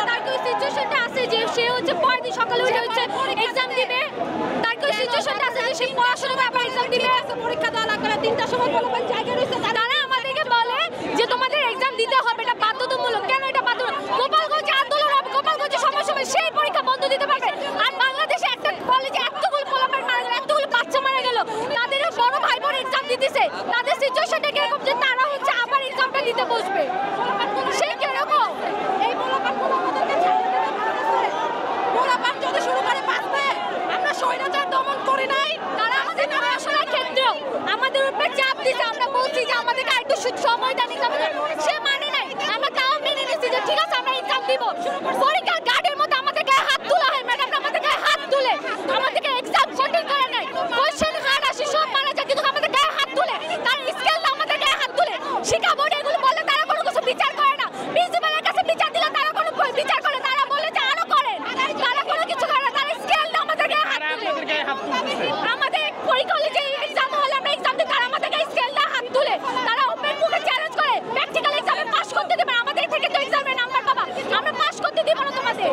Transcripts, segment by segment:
তার কি সিচুয়েশনটা আছে যে সে হচ্ছে পরের দিন সকালে উঠে হচ্ছে এক্সাম দিবে, তার কি সিচুয়েশনটা আছে যে সে পড়াশোনা ব্যাপারে এক্সাম দিবে, পরীক্ষা দেওয়া লাগবে না, 3টার সময় বলবেন জায়গা রয়েছে। তারা আমাদেরকে বলে যে তোমাদের এক্সাম দিতে হবে, এটা বাধ্যতামূলক। কেন এটা বাধ্যতামূলক? গোপালগঞ্জে আন্দোলন হবে, গোপালগঞ্জে সময় সেই পরীক্ষা বন্ধ দিতে পারবে। আর বাংলাদেশে একটা কলেজে এতগুলো পোলাপান মারা গেল, এতগুলো বাচ্চা মারা গেল, তাদের বড় ভাই বোন এক্সাম দিতেছে, তাদের সিচুয়েশনটা কিরকম যে তারা হচ্ছে আবার এক্সামটা দিতে বসবে। সেই কিরকম এই পোলাপানগুলো আমাদেরকে ছাড়তে দেবে, পোলাপান যদি শুরু করে বাঁচবে। আমরা স্বৈরাচার দমন করি নাই, তারা আমাদের পড়াশোনার ক্ষেত্রেও আমাদের উপরে চাপ দিচ্ছে। আমরা বলছি যে আমাদেরকে একটু সময় দেন, সে মানে নাই। আমরা তাও মেনে নিচ্ছি যে ঠিক আছে আমরা এক্সাম দিব। পরীক্ষার গার্ডের মধ্যে আমাদের গায়ে হাত তোলা হয়, ম্যাডাম আমাদের গায়ে হাত তুলে আমাদেরকে এক্সাম কঠিন করে নাই। কোশ্চেন হার্ড আসে, সব মারা যায়, কিন্তু আমাদের গায়ে হাত তুলে, তার স্কেলটা আমাদের গায়ে হাত তুলে। শিক্ষা বোর্ড এগুলো বলে তারা কোনো কিছু বিচার করে না। প্রিন্সিপালের কাছে বিচার দিলে তারা কোনো বিচার করে, তারা বলে যে আরো করেন, তারা কোনো কিছু করে না। তারা স্কেলটা আমাদের গায়ে হাত তুলে। আমাদের কলেজে এক্সাম হলে আমরা এক্সাম দিই, তারা আমাদের গায়ে স্কেলটা হাত তুলে, তারা ওপেন মুখে চ্যালেঞ্জ করে প্র্যাকটিক্যাল এক্সামে পাস করতে দেবে। আমাদের থেকে তো এক্সামে নাম্বার পাবা, আমরা পাস করতে দিব না তোমাদের।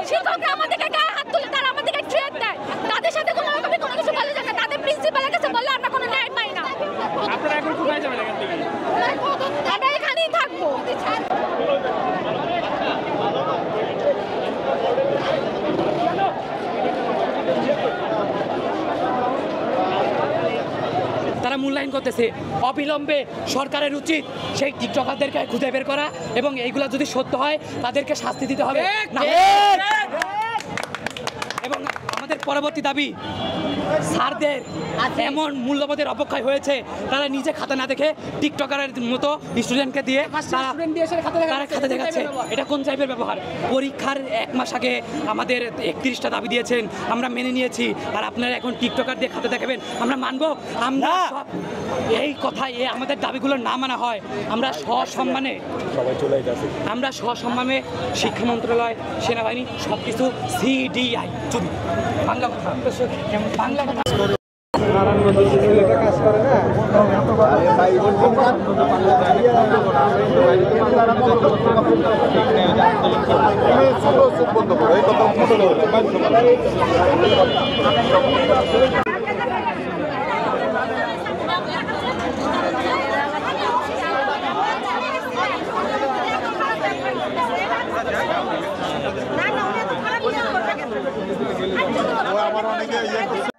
শিক্ষকরা আমাদেরকে গায়ে হাত তুলে, তারা আমাদেরকে থ্রেট দেয়। তাদের সাথে কোনো রকমের কোনো কিছু বলা যায় না, তাদের প্রিন্সিপালের কাছে বললে আমরা কোনো ন্যায় পাই না। আপনারা এখন কোথায় যাবেন এখান থেকে? আমরা এখানেই থাকবো। তারা মূল্যায়ন করতেছে। অবিলম্বে সরকারের উচিত সেই টিকটকারদেরকে খুঁজে বের করা এবং এইগুলো যদি সত্য হয় তাদেরকে শাস্তি দিতে হবে। এবং আমাদের পরবর্তী দাবি, স্যারদের এমন মূল্যবোধের অবক্ষয় হয়েছে, তারা নিজে খাতা না দেখে টিকটকারের মতো স্টুডেন্টকে দিয়ে তারা খাতা দেখাচ্ছে। এটা কোন টাইপের ব্যবহার? পরীক্ষার 1 মাস আগে আমাদের 31টা দাবি দিয়েছেন, আমরা মেনে নিয়েছি, আর আপনারা এখন টিকটকার দিয়ে খাতা দেখাবেন, আমরা মানবো? আমরা এই কথা আমাদের দাবিগুলো না মানা হয়, আমরা সসম্মানে শিক্ষা মন্ত্রণালয়, সেনাবাহিনী সবকিছু CDI বাংলা কথা কাজ করে না বন্ধ করো এই কথা আমার অনেকে